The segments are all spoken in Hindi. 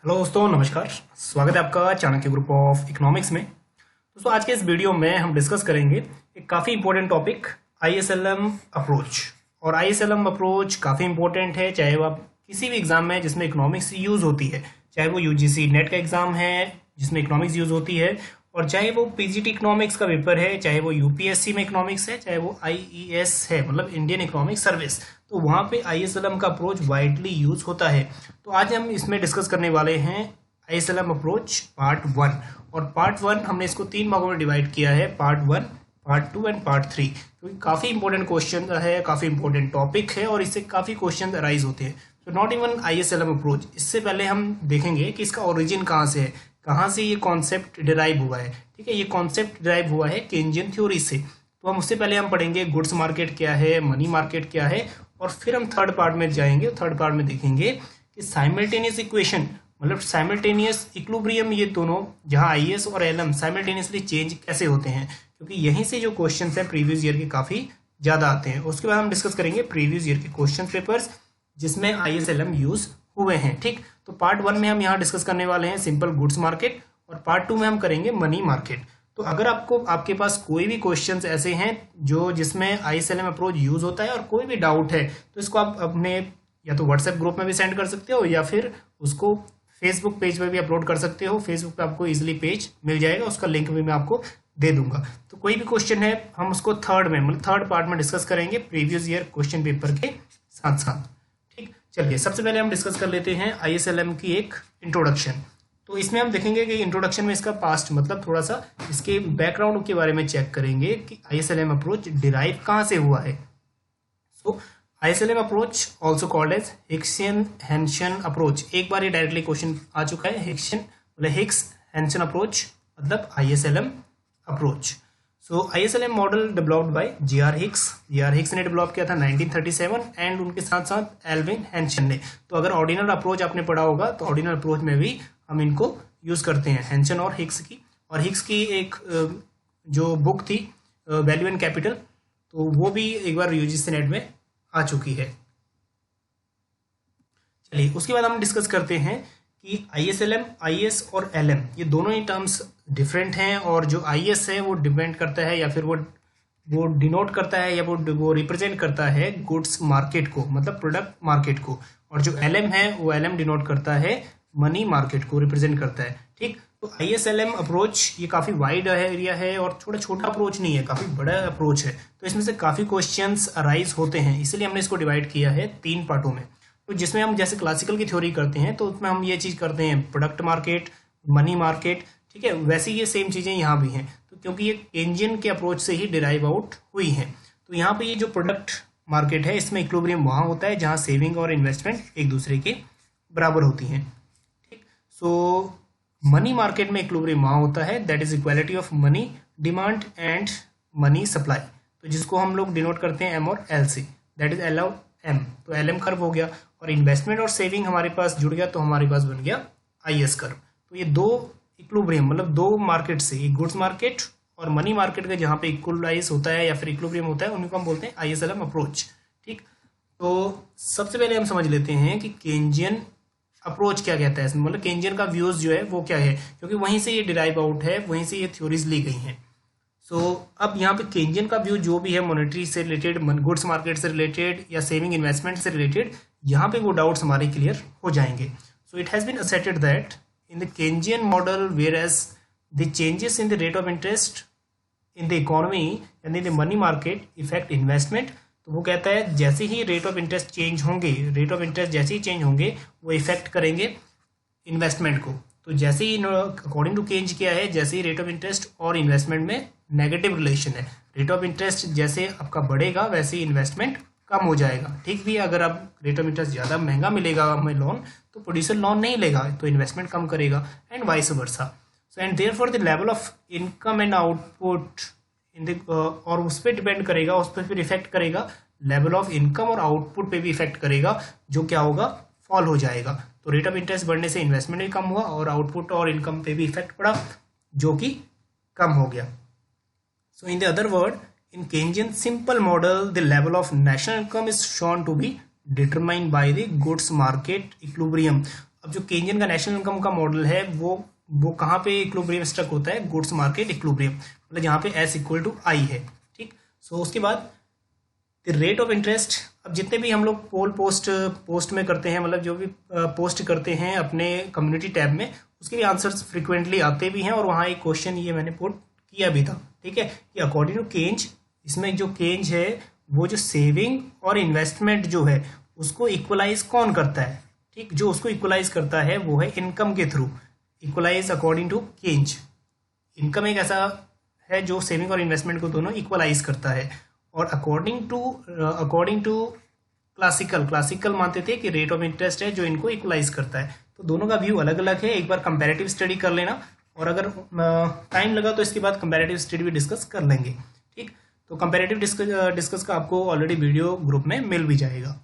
हेलो दोस्तों, नमस्कार। स्वागत है आपका चाणक्य ग्रुप ऑफ इकोनॉमिक्स में। दोस्तों, आज के इस वीडियो में हम डिस्कस करेंगे एक काफ़ी इंपॉर्टेंट टॉपिक आईएसएलएम अप्रोच। और आईएसएलएम अप्रोच काफ़ी इंपॉर्टेंट है, चाहे वो आप किसी भी एग्जाम में जिसमें इकोनॉमिक्स यूज़ होती है, चाहे वो यूजीसी नेट का एग्जाम है जिसमें इकोनॉमिक्स यूज़ होती है, और चाहे वो पीजीटी इकोनॉमिक्स का पेपर है, चाहे वो यूपीएससी में इकोनॉमिक्स है, चाहे वो आईईएस है, मतलब इंडियन इकोनॉमिक सर्विस, तो वहाँ पे आईएसएलएम का अप्रोच वाइडली यूज होता है। तो आज हम इसमें डिस्कस करने वाले हैं आईएसएलएम अप्रोच पार्ट 1। और पार्ट 1 हमने इसको 3 भागों में डिवाइड किया है, पार्ट 1, पार्ट 2 एंड पार्ट 3, क्योंकि काफ़ी इंपॉर्टेंट क्वेश्चन है, काफ़ी इंपॉर्टेंट टॉपिक है और इससे काफ़ी क्वेश्चन अराइज होते हैं। तो नॉट इवन आईएसएलएम अप्रोच, इससे पहले हम देखेंगे कि इसका ओरिजिन कहाँ से है, कहाँ से ये कॉन्सेप्ट डिराइव हुआ है। ठीक है, ये कॉन्सेप्ट डिराइव हुआ है केन्जियन थ्योरी से। तो हम उससे पहले हम पढ़ेंगे गुड्स मार्केट क्या है, मनी मार्केट क्या है, और फिर हम थर्ड पार्ट में जाएंगे। थर्ड पार्ट में देखेंगे कि साइमल्टेनियस इक्वेशन, मतलब साइमल्टेनियस इक्विलिब्रियम, ये दोनों जहाँ आईएस और एलएम साइमल्टेनियसली चेंज कैसे होते हैं, क्योंकि यहीं से जो क्वेश्चन हैं प्रीवियस ईयर के काफ़ी ज़्यादा आते हैं। उसके बाद हम डिस्कस करेंगे प्रीवियस ईयर के क्वेश्चन पेपर्स जिसमें आईएस एलएम यूज हुए हैं। ठीक, तो पार्ट 1 में हम यहाँ डिस्कस करने वाले हैं सिंपल गुड्स मार्केट, और पार्ट 2 में हम करेंगे मनी मार्केट। तो अगर आपके पास कोई भी क्वेश्चंस ऐसे हैं जो जिसमें आईएसएलएम अप्रोच यूज होता है और कोई भी डाउट है, तो इसको आप अपने या तो व्हाट्सएप ग्रुप में भी सेंड कर सकते हो या फिर उसको फेसबुक पेज पर भी अपलोड कर सकते हो। फेसबुक पे आपको इजीली पेज मिल जाएगा, उसका लिंक भी मैं आपको दे दूंगा। तो कोई भी क्वेश्चन है हम उसको थर्ड पार्ट में डिस्कस करेंगे प्रीवियस ईयर क्वेश्चन पेपर के साथ साथ। ठीक, चलिए सबसे पहले हम डिस्कस कर लेते हैं आईएसएलएम की एक इंट्रोडक्शन। तो इसमें हम देखेंगे कि इंट्रोडक्शन में इसका पास्ट, मतलब थोड़ा सा इसके बैकग्राउंड के बारे में चेक करेंगे कि आईएसएलएम अप्रोच डिराइव कहाँ से हुआ है। So ISLM approach also called as Hicksian Hansen approach. एक बार ये डायरेक्टली क्वेश्चन आ चुका है, हिक्स हेंशन अप्रोच मतलब ISLM approach. So ISLM model developed by JR Hicks ने डेवलप किया था 1937, एंड उनके साथ साथ एल्विन हेंशन ने। तो अगर ऑर्डिनल अप्रोच आपने पढ़ा होगा तो ऑर्डिनल अप्रोच में भी हम इनको यूज करते हैं, हेंशन और हिक्स की। और हिक्स की एक जो बुक थी वैल्यू एंड कैपिटल, तो वो भी एक बार यूजीसी नेट में आ चुकी है। चलिए उसके बाद हम डिस्कस करते हैं कि आईएसएलएम, आईएस और एलएम ये दोनों ही टर्म्स डिफरेंट हैं, और जो आईएस है वो डिपेंड करता है या फिर वो डिनोट करता है या वो रिप्रेजेंट करता है गुड्स मार्केट को, मतलब प्रोडक्ट मार्केट को, और जो एलएम है वो एलएम डिनोट करता है मनी मार्केट को, रिप्रेजेंट करता है। ठीक, तो आईएसएलएम अप्रोच ये काफ़ी वाइड एरिया है और छोटा अप्रोच नहीं है, काफ़ी बड़ा अप्रोच है। तो इसमें से काफ़ी क्वेश्चंस अराइज होते हैं, इसलिए हमने इसको डिवाइड किया है 3 पार्टों में। तो जिसमें हम जैसे क्लासिकल की थ्योरी करते हैं तो उसमें हम ये चीज़ करते हैं प्रोडक्ट मार्केट, मनी मार्केट। ठीक है, वैसे ये सेम चीज़ें यहाँ भी हैं, तो क्योंकि ये केन्जियन के अप्रोच से ही डिराइव आउट हुई हैं। तो यहाँ पे ये जो प्रोडक्ट मार्केट है इसमें इक्विलिब्रियम वहाँ होता है जहाँ सेविंग और इन्वेस्टमेंट एक दूसरे के बराबर होती हैं। सो मनी मार्केट में इक्विलिब्रियम वहाँ होता है, that is equality of money demand and money supply, तो जिसको हम लोग डिनोट करते हैं एम और एल से, that is L of M. तो एल एम कर्व हो गया, और इन्वेस्टमेंट और सेविंग हमारे पास जुड़ गया तो हमारे पास बन गया आई एस कर्व। तो ये दो इक्विलिब्रियम, मतलब दो मार्केट से, ये गुड्स मार्केट और मनी मार्केट का जहाँ पे इक्वलाइज होता है या फिर इक्विलिब्रियम होता है, उनको हम बोलते हैं आईएसएलएम अप्रोच। ठीक, तो सबसे पहले हम समझ लेते हैं कि केन्जियन अप्रोच क्या कहता है, मतलब केन्जियन का व्यूज जो है वो क्या है, क्योंकि वहीं से ये डिराइव आउट है, वहीं से ये थ्योरीज ली गई हैं। सो अब यहाँ पे केन्जियन का व्यू जो भी है मॉनेटरी से रिलेटेड, गुड्स मार्केट से रिलेटेड या सेविंग इन्वेस्टमेंट से रिलेटेड, यहाँ पे वो डाउट्स हमारे क्लियर हो जाएंगे। So it has been asserted that in the Keynesian model whereas the changes in the rate of interest in the economy and in the money market affect investment. तो वो कहता है जैसे ही रेट ऑफ इंटरेस्ट चेंज होंगे वो इफेक्ट करेंगे इन्वेस्टमेंट को। तो जैसे ही अकॉर्डिंग टू केन्ज किया है, जैसे ही रेट ऑफ इंटरेस्ट और इन्वेस्टमेंट में नेगेटिव रिलेशन है, रेट ऑफ इंटरेस्ट जैसे आपका बढ़ेगा वैसे ही इन्वेस्टमेंट कम हो जाएगा। ठीक भी, अगर आप रेट ऑफ इंटरेस्ट ज़्यादा महंगा मिलेगा हमें लोन, तो प्रोड्यूसर लोन नहीं लेगा तो इन्वेस्टमेंट कम करेगा, and vice versa. So and therefore the level of income and output और उस पर डिपेंड करेगा, उस पर फिर इफेक्ट करेगा, लेवल ऑफ इनकम और आउटपुट पे भी इफेक्ट करेगा, जो क्या होगा, फॉल हो जाएगा। तो रेट ऑफ इंटरेस्ट बढ़ने से इन्वेस्टमेंट भी कम हुआ और आउटपुट और इनकम पे भी इफेक्ट पड़ा, जो कि कम हो गया। So in the other word, in Keynesian simple model the level of national income is shown to be determined by the goods market equilibrium. अब जो केन्जियन का नेशनल इनकम का मॉडल है वो कहाँ पे इक्विलिब्रियम स्ट्रक होता है, गुड्स मार्केट इक्विलिब्रियम, मतलब जहाँ पे S इक्वल टू I है, ठीक। सो उसके बाद द रेट ऑफ इंटरेस्ट, अब जितने भी हम लोग पोस्ट में करते हैं, मतलब जो भी पोस्ट करते हैं अपने कम्युनिटी टैब में, उसके भी आंसर्स फ्रिक्वेंटली आते भी हैं, और वहाँ एक क्वेश्चन ये मैंने पुट किया भी था, ठीक है, कि अकॉर्डिंग टू केंज, इसमें जो केंज है वो जो सेविंग और इन्वेस्टमेंट जो है उसको इक्वलाइज कौन करता है, ठीक। जो उसको इक्वलाइज करता है वो है इनकम के through, equalise according to Keynes. Income एक ऐसा है जो सेविंग और इन्वेस्टमेंट को दोनों इक्वलाइज करता है। और अकॉर्डिंग टू क्लासिकल मानते थे कि रेट ऑफ इंटरेस्ट है जो इनको इक्वलाइज करता है। तो दोनों का व्यू अलग अलग है। एक बार कंपैरेटिव स्टडी कर लेना, और अगर टाइम लगा तो इसके बाद कंपैरेटिव स्टडी भी डिस्कस कर लेंगे, ठीक। तो कंपैरेटिव डिस्कस का आपको ऑलरेडी वीडियो ग्रुप में मिल भी जाएगा।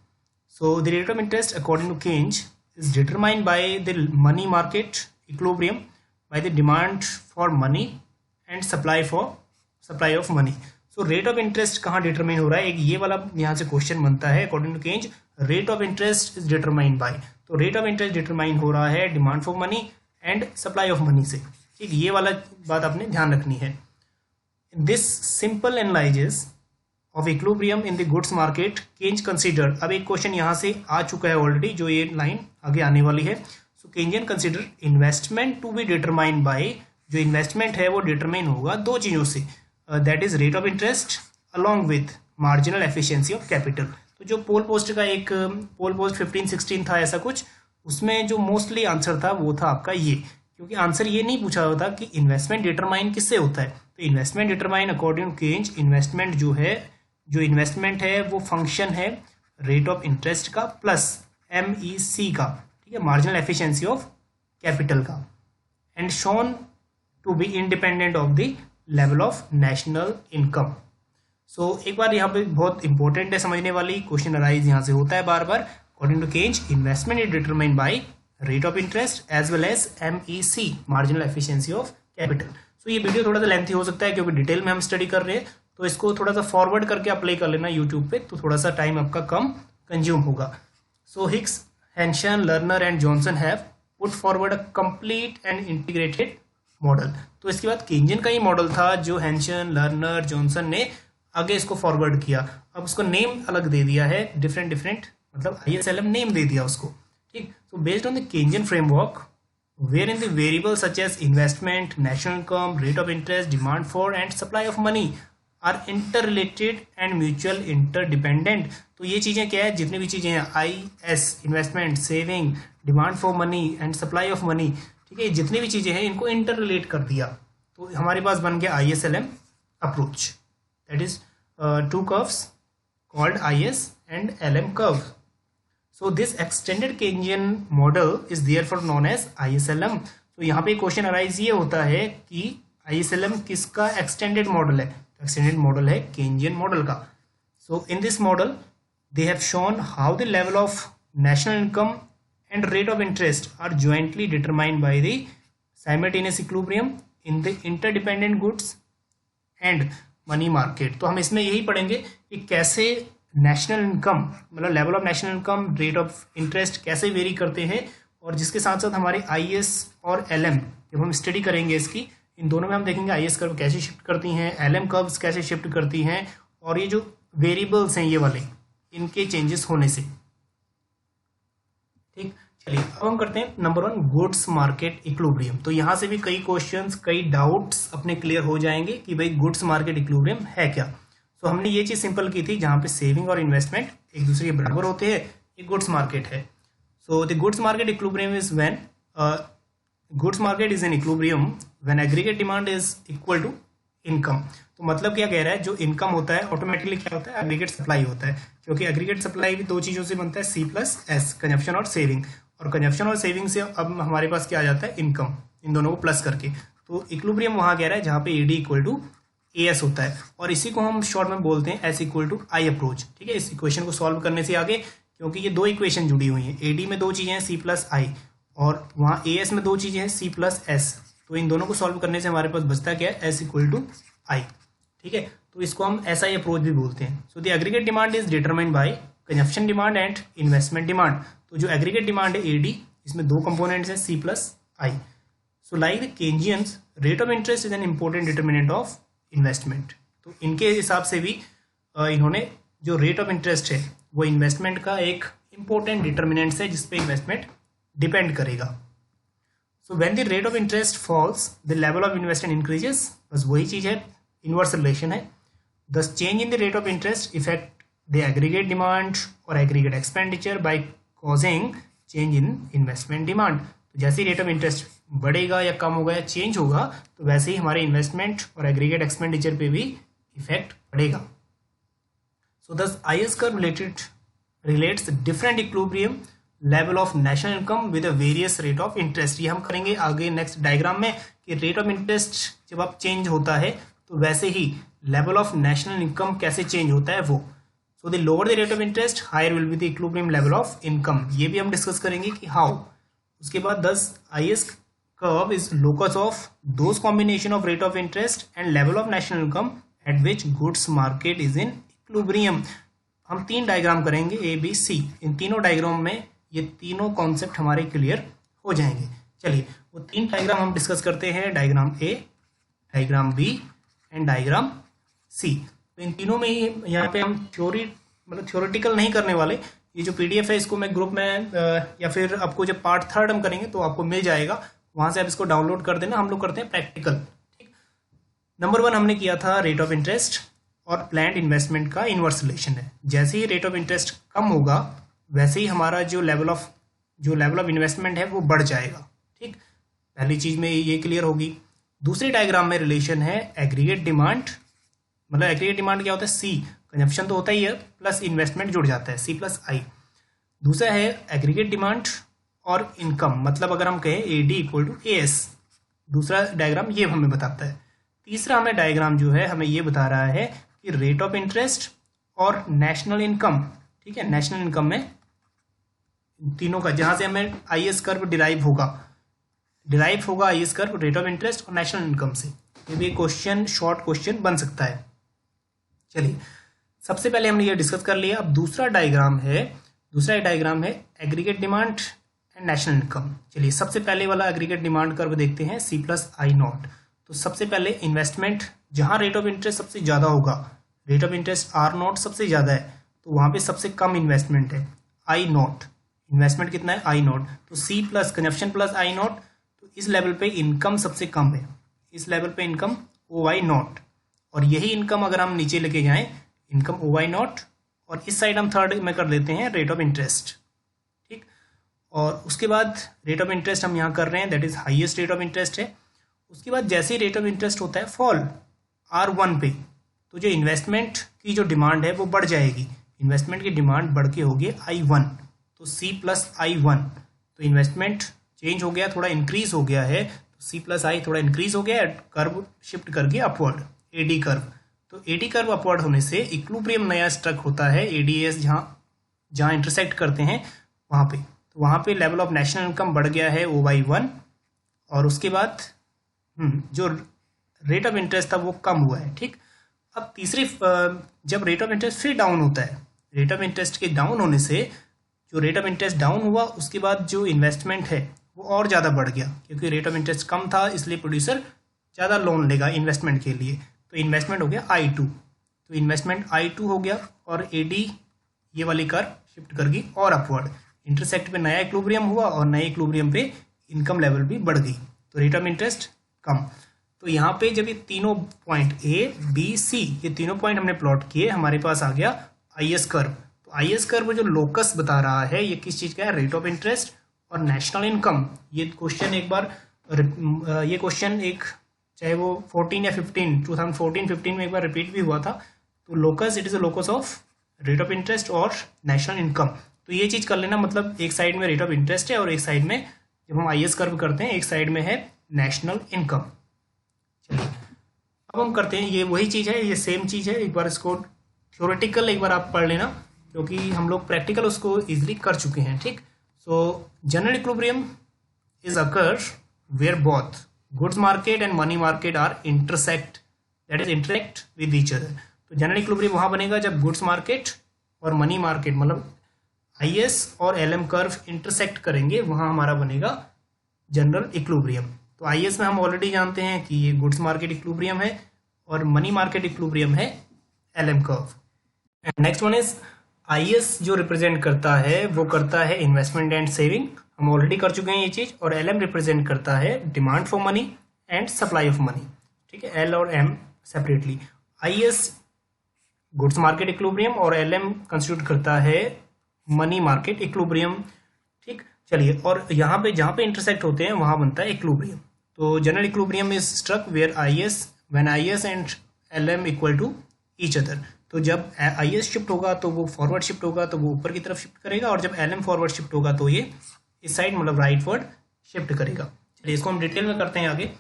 So the rate of interest according to Keynes is determined by the money market equilibrium, by the demand for money and supply of money. So rate of interest कहाँ डिटरमाइन हो रहा है, एक ये वाला यहाँ से क्वेश्चन बनता है। According to Keynes rate of interest is determined by, तो रेट ऑफ इंटरेस्ट डिटरमाइन हो रहा है demand for money and supply of money से, ठीक। ये वाला बात आपने ध्यान रखनी है। This simple analysis of equilibrium in the goods market Keynes consider, अब एक क्वेश्चन यहाँ से आ चुका है ऑलरेडी, जो ये लाइन आगे आने वाली है। So Keynesian consider investment to be determined by, जो इन्वेस्टमेंट है वो डिटरमाइन होगा दो चीज़ों से, that is rate of interest along with marginal efficiency of capital. तो जो पोल पोस्ट 15-16 था ऐसा कुछ, उसमें जो मोस्टली आंसर था वो था आपका ये, क्योंकि आंसर ये नहीं पूछा होता कि इन्वेस्टमेंट डिटरमाइन किससे होता है। तो investment determine according to Keynes, investment जो इन्वेस्टमेंट है वो फंक्शन है रेट ऑफ इंटरेस्ट का प्लस MEC का, ठीक है, मार्जिनल एफिशिएंसी ऑफ कैपिटल का, and shown to be independent of the level of national income. So एक बार यहाँ पे बहुत इंपॉर्टेंट है समझने वाली, क्वेश्चन अराइज यहाँ से होता है बार बार। According to Keynes investment is determined by rate of interest as well as MEC marginal efficiency of capital. So ये वीडियो थोड़ा सा लेंथी हो सकता है क्योंकि डिटेल में हम स्टडी कर रहे हैं, तो इसको थोड़ा सा फॉरवर्ड करके अप्लाई कर लेना यूट्यूब पे, तो थोड़ा सा टाइम आपका कम कंज्यूम होगा। So Hicks, Hansen, Lerner and Johnson have put forward a complete and integrated model. तो इसके बाद केंजियन का ही मॉडल था जो हेंशन, लर्नर, जॉनसन ने आगे इसको फॉरवर्ड किया। अब उसको नेम अलग दे दिया है, डिफरेंट मतलब ISLM नेम दे दिया उसको, ठीक। So based on the Keynesian framework wherein the variables such as investment, national income, rate of interest, demand for and supply of money are interrelated and mutual interdependent। तो ये चीज़ें क्या है, जितनी भी चीज़ें हैं IS, investment, saving, demand for money and supply of money, ठीक है, जितनी भी चीज़ें हैं इनको इंटर रिलेट कर दिया। तो हमारे पास बन गया ISLM approach, that is to curves called IS and LM curve. So this extended Keynesian model is therefore known as ISLM। तो यहाँ पे क्वेश्चन अराइज ये होता है कि ISLM किसका एक्सटेंडेड मॉडल है, एक्सटेंडेड मॉडल है केंजियन मॉडल का। So in this model they have shown how the level of national income and rate of interest are jointly determined by the simultaneous equilibrium in the interdependent goods and money market। तो हम इसमें यही पढ़ेंगे कि कैसे नेशनल इनकम, मतलब level of national income, rate of interest कैसे वेरी करते हैं, और जिसके साथ साथ हमारे IS और LM जब हम स्टडी करेंगे इसकी, इन दोनों में हम देखेंगे IS कर्व कैसे शिफ्ट करती हैं, LM कर्व्स कैसे शिफ्ट करती हैं, और ये जो वेरिएबल्स हैं ये वाले, इनके चेंजेस होने से, ठीक। चलिए अब हम करते हैं नंबर 1 गुड्स मार्केट इक्विलिब्रियम। तो यहाँ से भी कई क्वेश्चंस, कई डाउट्स अपने क्लियर हो जाएंगे कि भाई गुड्स मार्केट इक्विलिब्रियम है क्या। तो हमने ये चीज़ सिंपल की थी, जहाँ पे सेविंग और इन्वेस्टमेंट एक दूसरे के बराबर होते हैं, ये गुड्स मार्केट है। So the goods market equilibrium is when goods market is in equilibrium when aggregate demand is equal to income. तो मतलब क्या कह रहा है, जो इनकम होता है ऑटोमेटिकली क्या होता है, एग्रीगेट सप्लाई होता है, क्योंकि एग्रीगेट सप्लाई भी दो चीज़ों से बनता है, C+S, कंजप्शन और सेविंग, और कंजप्शन और सेविंग से अब हमारे पास क्या आ जाता है, इनकम, इन दोनों को प्लस करके। तो इक्विलिब्रियम वहाँ कह रहा है जहाँ पे AD इक्वल टू AS होता है, और इसी को हम शॉर्ट में बोलते हैं S equal to I approach, ठीक है। इस इक्वेशन को सॉल्व करने से आगे, क्योंकि ये दो इक्वेशन जुड़ी हुई हैं, AD में दो चीज़ें हैं C+I, और वहाँ AS में दो चीज़ें हैं C+S, तो इन दोनों को सॉल्व करने से हमारे पास बचता क्या है, S इक्वल टू I, ठीक है। तो इसको हम SI अप्रोच भी बोलते हैं। So the aggregate demand is determined bye consumption demand and investment demand. तो जो एग्रीगेट डिमांड है AD, इसमें दो कंपोनेंट्स हैं C plus I. So like the Keynesians rate of interest is an important determinant of investment. तो इनके हिसाब से भी इन्होंने जो रेट ऑफ इंटरेस्ट है वो इन्वेस्टमेंट का एक इम्पोर्टेंट डिटर्मिनेंट्स है जिसपे इन्वेस्टमेंट डिपेंड करेगा. So when the rate of interest falls the level of investment increases. बस वही चीज़ है, इनवर्स रिलेशन है. Thus change in the rate of interest affect the aggregate demand or aggregate expenditure by causing change in investment demand. तो जैसे रेट ऑफ इंटरेस्ट बढ़ेगा या कम होगा या चेंज होगा तो वैसे ही हमारे इन्वेस्टमेंट और एग्रीगेट एक्सपेंडिचर पे भी इफेक्ट पड़ेगा. सो thus IS curve relates different equilibrium level of national income with a various rate of interest. ये हम करेंगे आगे नेक्स्ट डायग्राम में कि रेट ऑफ इंटरेस्ट जब आप चेंज होता है तो वैसे ही लेवल ऑफ नेशनल इनकम कैसे चेंज होता है वो. So the lower the rate of interest higher will be the equilibrium level of income. ये भी हम डिस्कस करेंगे कि हाउ. उसके बाद 10 IS curve is locus of those combination of rate of interest and level of national income eight which goods market is in equilibrium. हम 3 डायग्राम करेंगे A B C. इन तीनों डायग्राम में ये तीनों कॉन्सेप्ट हमारे क्लियर हो जाएंगे. चलिए वो 3 डायग्राम हम डिस्कस करते हैं. Diagram A, diagram B and diagram C. तो इन तीनों में ही यहाँ पे हम थ्योरेटिकल नहीं करने वाले. ये जो PDF है इसको मैं ग्रुप में या फिर आपको जब पार्ट 3 हम करेंगे तो आपको मिल जाएगा, वहां से आप इसको डाउनलोड कर देना. हम लोग करते हैं प्रैक्टिकल. ठीक, नंबर 1 हमने किया था रेट ऑफ इंटरेस्ट और प्लान्ड इन्वेस्टमेंट का इनवर्स रिलेशन है. जैसे ही रेट ऑफ इंटरेस्ट कम होगा वैसे ही हमारा जो लेवल ऑफ इन्वेस्टमेंट है वो बढ़ जाएगा. ठीक, पहली चीज में ये क्लियर होगी. दूसरे डायग्राम में रिलेशन है एग्रीगेट डिमांड. मतलब एग्रीगेट डिमांड क्या होता है? सी कंजप्शन तो होता ही है प्लस इन्वेस्टमेंट जुड़ जाता है, सी प्लस आई. दूसरा है एग्रीगेट डिमांड और इनकम. मतलब अगर हम कहें AD इक्वल टू AS. दूसरा डायग्राम ये हमें बताता है. तीसरा हमें डायग्राम जो है हमें ये बता रहा है कि रेट ऑफ इंटरेस्ट और नेशनल इनकम. ठीक है, नेशनल इनकम में तीनों का जहां से हमें IS कर्व डिराइव होगा IS curve rate of interest और नेशनल इनकम से. ये भी क्वेश्चन, शॉर्ट क्वेश्चन बन सकता है. चलिए सबसे पहले हमने ये डिस्कस कर लिया. अब दूसरा डायग्राम है aggregate demand and national income. चलिए सबसे पहले वाला एग्रीगेट डिमांड कर्व देखते हैं C प्लस I नॉट. तो सबसे पहले इन्वेस्टमेंट जहां रेट ऑफ इंटरेस्ट सबसे ज्यादा होगा, rate of interest R not सबसे ज्यादा है तो वहां पे सबसे कम इन्वेस्टमेंट है I नॉट. इन्वेस्टमेंट कितना है? I not. तो C plus consumption plus I not. तो इस लेवल पे इनकम सबसे कम है, इस लेवल पे इनकम OI नॉट. और यही इनकम अगर हम नीचे लेके जाएं इनकम OI नॉट और इस साइड हम थर्ड में कर देते हैं रेट ऑफ इंटरेस्ट. ठीक, और उसके बाद रेट ऑफ इंटरेस्ट हम यहाँ कर रहे हैं that is highest rate of interest है. उसके बाद जैसे ही रेट ऑफ इंटरेस्ट होता है फॉल R1 पे तो जो इन्वेस्टमेंट की जो डिमांड है वो बढ़ जाएगी. इन्वेस्टमेंट की डिमांड बढ़ के होगी I1. तो C प्लस I1. तो इन्वेस्टमेंट चेंज हो गया, थोड़ा इंक्रीज हो गया है. तो C प्लस I थोड़ा इंक्रीज हो गया, कर्व शिफ्ट करके अपवर्ड AD कर्व. तो AD कर्व अपवर्ड होने से इक्विलिब्रियम नया स्ट्रक होता है ADS जहाँ इंटरसेक्ट करते हैं वहाँ पे. तो वहाँ पे लेवल ऑफ नेशनल इनकम बढ़ गया है O/1 और उसके बाद जो रेट ऑफ इंटरेस्ट था वो कम हुआ है. ठीक, अब तीसरी जब रेट ऑफ इंटरेस्ट फिर डाउन होता है, रेट ऑफ इंटरेस्ट के डाउन होने से जो रेट ऑफ इंटरेस्ट डाउन हुआ उसके बाद जो इन्वेस्टमेंट है वो और ज़्यादा बढ़ गया क्योंकि रेट ऑफ इंटरेस्ट कम था इसलिए प्रोड्यूसर ज़्यादा लोन लेगा इन्वेस्टमेंट के लिए. तो इन्वेस्टमेंट हो गया I2. तो इन्वेस्टमेंट I2 हो गया और AD ये वाली कर्व शिफ्ट कर गई और अपवर्ड. इंटरसेक्ट पे नया इक्विलिब्रियम हुआ और नए इक्विलिब्रियम पे इनकम लेवल भी बढ़ गई. तो रेट ऑफ इंटरेस्ट कम. तो यहाँ पे जब ये तीनों पॉइंट A, B, C ये तीनों पॉइंट हमने प्लॉट किए हमारे पास आ गया IS कर्व. तो IS कर्व जो लोकस बता रहा है ये किस चीज़ का है? रेट ऑफ इंटरेस्ट और नेशनल इनकम. ये क्वेश्चन एक चाहे वो 14 या 15 2014-15 में एक बार रिपीट भी हुआ था. तो locus it is a locus of rate of interest और नेशनल इनकम. तो ये चीज कर लेना, मतलब एक साइड में रेट ऑफ इंटरेस्ट है और एक साइड में जब हम IS कर्व करते हैं एक साइड में है नेशनल इनकम. चलिए अब हम करते हैं, ये वही चीज है, ये सेम चीज है. एक बार इसको थ्योरेटिकल एक बार आप पढ़ लेना क्योंकि हम लोग प्रैक्टिकल उसको इजिली कर चुके हैं. ठीक, so general equilibrium is occur where both goods market and money market are intersect with each other. तो जनरल इक्विलिब्रियम वहां बनेगा जब गुड्स मार्केट और मनी मार्केट मतलब IS और LM कर्व इंटरसेक्ट करेंगे वहाँ हमारा बनेगा जनरल इक्विलिब्रियम। तो IS में हम ऑलरेडी जानते हैं कि ये गुड्स मार्केट इक्विलिब्रियम है और मनी मार्केट इक्विलिब्रियम है LM curve. And next one is IS जो रिप्रेजेंट करता है वो करता है इन्वेस्टमेंट एंड सेविंग, हम ऑलरेडी कर चुके हैं ये चीज़। और LM रिप्रेजेंट करता है demand for money and supply of money, ठीक है, L और M separately. IS goods market equilibrium और LM कंस्टिट्यूट करता है मनी मार्केट इक्विलिब्रियम, ठीक। चलिए, और यहाँ पे जहाँ पे इंटरसेक्ट होते हैं वहाँ बनता है इक्विलिब्रियम। तो general equilibrium is struck where when IS and LM equal to each other. तो जब IS शिफ्ट होगा तो वो फॉरवर्ड शिफ्ट होगा, तो वो ऊपर की तरफ शिफ्ट करेगा, और जब LM फॉरवर्ड शिफ्ट होगा तो ये इस साइड मतलब राइटवर्ड शिफ्ट करेगा। चलिए, इसको हम डिटेल में करते हैं आगे।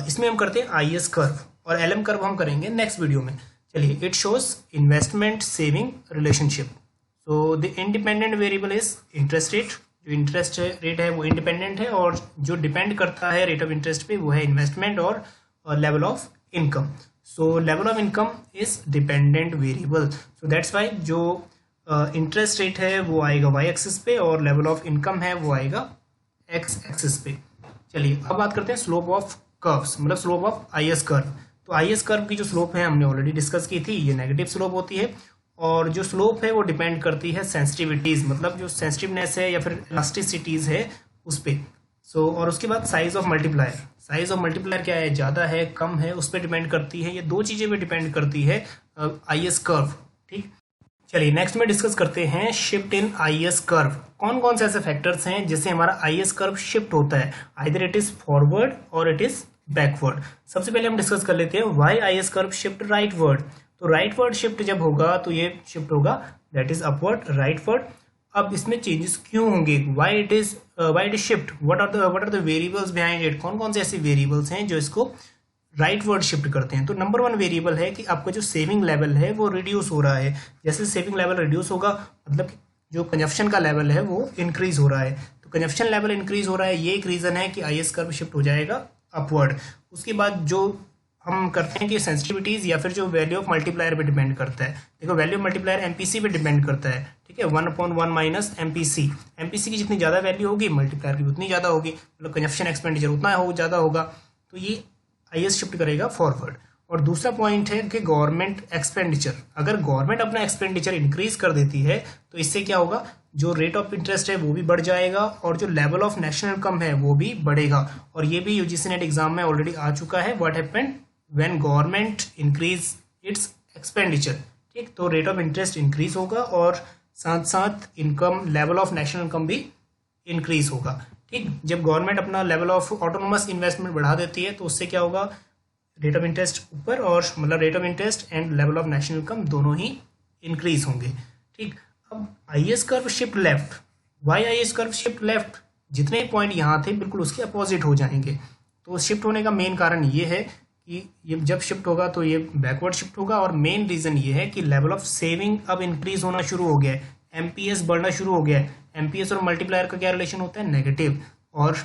इसमें हम करते हैं IS कर्व, और LM कर्व हम करेंगे नेक्स्ट वीडियो में। चलिए, it shows investment saving relationship. So the independent variable is interest rate. जो इंटरेस्ट रेट है वो इंडिपेंडेंट है, और जो डिपेंड करता है रेट ऑफ इंटरेस्ट पे वो है इन्वेस्टमेंट और level of income. So level of income is dependent variable, so that's why जो इंटरेस्ट रेट है वो आएगा y एक्सिस पे, और लेवल ऑफ इनकम है वो आएगा x एक्सिस पे। चलिए, अब बात करते हैं स्लोप ऑफ कर्व्स, मतलब स्लोप ऑफ IS कर्व। तो IS कर्व की जो स्लोप है हमने ऑलरेडी डिस्कस की थी, ये नेगेटिव स्लोप होती है, और जो स्लोप है वो डिपेंड करती है सेंसिटिविटीज़, मतलब जो सेंसिटिवनेस है या फिर इलास्टिसिटीज़ है उस पर। सो और उसके बाद size of multiplier. Size of multiplier क्या है, ज़्यादा है कम है, उस पर डिपेंड करती है। ये दो चीज़ें पे डिपेंड करती है IS कर्व, ठीक। चलिए, नेक्स्ट में डिस्कस करते हैं शिफ्ट इन IS कर्व। कौन कौन से ऐसे फैक्टर्स हैं जिससे हमारा IS कर्व शिफ्ट होता है, आइदर इट इज फॉरवर्ड और इट इज बैकवर्ड। सबसे पहले हम डिस्कस कर लेते हैं why IS curve shift rightward. तो राइटवर्ड शिफ्ट जब होगा तो ये शिफ्ट होगा दैट इज अपवर्ड राइटवर्ड। अब इसमें चेंजेस क्यों होंगे, why it is shift, what are the variables behind it, कौन कौन से ऐसे वेरिएबल्स हैं जो इसको राइटवर्ड शिफ्ट करते हैं। तो नंबर वन वेरिएबल है कि आपका जो सेविंग लेवल है वो रिड्यूस हो रहा है। जैसे सेविंग लेवल रिड्यूस होगा मतलब जो कंजप्शन का लेवल है वो इंक्रीज हो रहा है। तो कंजप्शन लेवल इंक्रीज हो रहा है, ये एक रीजन है कि IS कर्व शिफ्ट हो जाएगा अपवर्ड। उसके बाद जो हम करते हैं कि सेंसिटिविटीज या फिर जो वैल्यू ऑफ मल्टीप्लायर पे डिपेंड करता है। देखो, वैल्यू ऑफ मल्टीप्लायर MPC पे डिपेंड करता है, ठीक है, 1/1 माइनस MPC। MPC की जितनी ज़्यादा वैल्यू होगी मल्टीप्लायर की उतनी ज़्यादा होगी, मतलब कंजप्शन एक्सपेंडिचर उतना ज़्यादा होगा। तो ये IS शिफ्ट करेगा फॉरवर्ड। और दूसरा पॉइंट है कि गवर्नमेंट एक्सपेंडिचर, अगर गवर्नमेंट अपना एक्सपेंडिचर इंक्रीज कर देती है तो इससे क्या होगा, जो रेट ऑफ इंटरेस्ट है वो भी बढ़ जाएगा, और जो लेवल ऑफ नेशनल इनकम है वो भी बढ़ेगा। और ये भी UGC नेट एग्जाम में ऑलरेडी आ चुका है, what happened when government increase its expenditure, ठीक। तो रेट ऑफ इंटरेस्ट इंक्रीज होगा और साथ साथ income, level of national income भी इंक्रीज होगा, ठीक। जब गवर्नमेंट अपना लेवल ऑफ ऑटोनोमस इन्वेस्टमेंट बढ़ा देती है तो उससे क्या होगा, रेट ऑफ इंटरेस्ट ऊपर, और मतलब rate of interest and level of national income दोनों ही इंक्रीज होंगे, ठीक। अब IS curve shift left, why IS curve shift left, जितने पॉइंट यहाँ थे बिल्कुल उसके अपोजिट हो जाएंगे। तो शिफ्ट होने का मेन कारण ये है कि ये जब शिफ्ट होगा तो ये बैकवर्ड शिफ्ट होगा, और मेन रीजन ये है कि लेवल ऑफ सेविंग अब इंक्रीज होना शुरू हो गया है, MPS बढ़ना शुरू हो गया है। MPS और मल्टीप्लायर का क्या रिलेशन होता है, नेगेटिव, और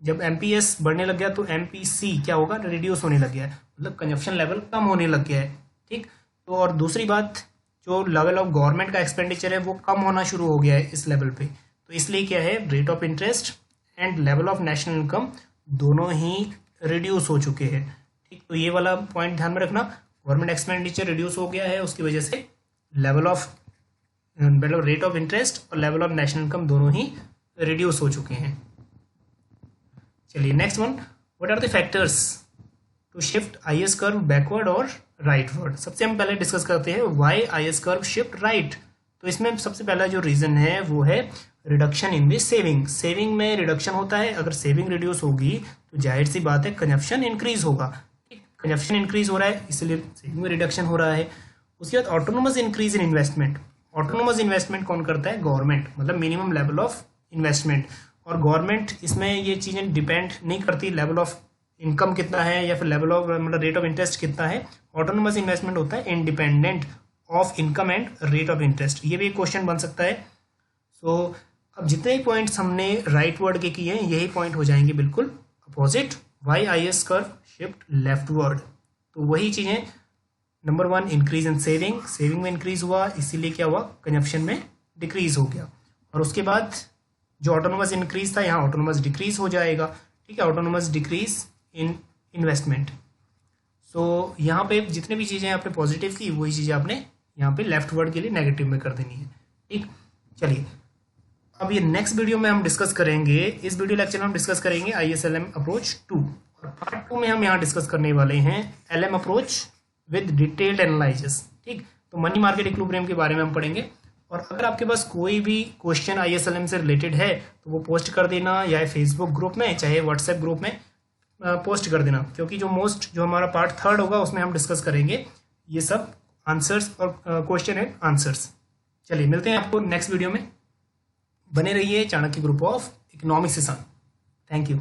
जब MPS बढ़ने लग गया तो MPC क्या होगा, रिड्यूस होने लग गया है, मतलब कंजप्शन लेवल कम होने लग गया है, ठीक। तो और दूसरी बात, जो लेवल ऑफ गवर्नमेंट का एक्सपेंडिचर है वो कम होना शुरू हो गया है इस लेवल पे। तो इसलिए क्या है, rate of interest and level of national income दोनों ही रिड्यूस हो चुके हैं, ठीक। तो ये वाला पॉइंट ध्यान में रखना, गवर्नमेंट एक्सपेंडिचर रिड्यूस हो गया है, उसकी वजह से लेवल ऑफ मतलब रेट ऑफ इंटरेस्ट और लेवल ऑफ नेशनल इनकम दोनों ही रिड्यूस हो चुके हैं। चलिए, next one, what are the factors to shift IS curve backward और राइटवर्ड। सबसे हम पहले डिस्कस करते हैं why IS curve shift right. तो इसमें सबसे पहला जो रीजन है वो है reduction in the saving. Saving में रिडक्शन होता है, अगर सेविंग रिड्यूस होगी तो जाहिर सी बात है कंजप्शन इंक्रीज होगा, कंजप्शन इंक्रीज हो रहा है इसलिए सेविंग में रिडक्शन हो रहा है। उसके बाद autonomous increase in investment. Autonomous investment कौन करता है, गवर्नमेंट, मतलब मिनिमम लेवल ऑफ इन्वेस्टमेंट। और गवर्नमेंट इसमें ये चीज़ें डिपेंड नहीं करती लेवल ऑफ इनकम कितना है या फिर लेवल ऑफ मतलब रेट ऑफ इंटरेस्ट कितना है। ऑटोनोमस इन्वेस्टमेंट होता है independent of income and rate of interest. ये भी एक क्वेश्चन बन सकता है। सो अब जितने ही पॉइंट्स हमने राइट वर्ड के किए हैं यही पॉइंट हो जाएंगे बिल्कुल opposite, why IS curve shift leftward. तो वही चीज़ें, number one increase in saving, saving में इंक्रीज हुआ इसीलिए क्या हुआ, कंजप्शन में डिक्रीज हो गया, और उसके बाद जो ऑटोनोमस इंक्रीज था यहाँ ऑटोनोमस डिक्रीज हो जाएगा, ठीक है, ऑटोनोमस डिक्रीज इन इन्वेस्टमेंट। सो यहाँ पे जितने भी चीज़ें आपने पॉजिटिव थी वही चीज़ें आपने यहाँ पे लेफ्ट वर्ड के लिए नेगेटिव में कर देनी है, ठीक। चलिए अब ये नेक्स्ट वीडियो में हम डिस्कस करेंगे, इस वीडियो लेक्चर में हम डिस्कस करेंगे ISLM अप्रोच 2, और पार्ट 2 में हम यहाँ डिस्कस करने वाले हैं LM approach with detailed analysis, ठीक। तो मनी मार्केट इक्विलिब्रियम के बारे में हम पढ़ेंगे, और अगर आपके पास कोई भी क्वेश्चन ISLM से रिलेटेड है तो वो पोस्ट कर देना, या फेसबुक ग्रुप में चाहे व्हाट्सएप ग्रुप में पोस्ट कर देना, क्योंकि जो हमारा पार्ट 3 होगा उसमें हम डिस्कस करेंगे ये सब आंसर्स और क्वेश्चन एंड आंसर्स। चलिए मिलते हैं आपको नेक्स्ट वीडियो में, बने रहिए चाणक्य ग्रुप ऑफ इकोनॉमिक्स के साथ। Thank you.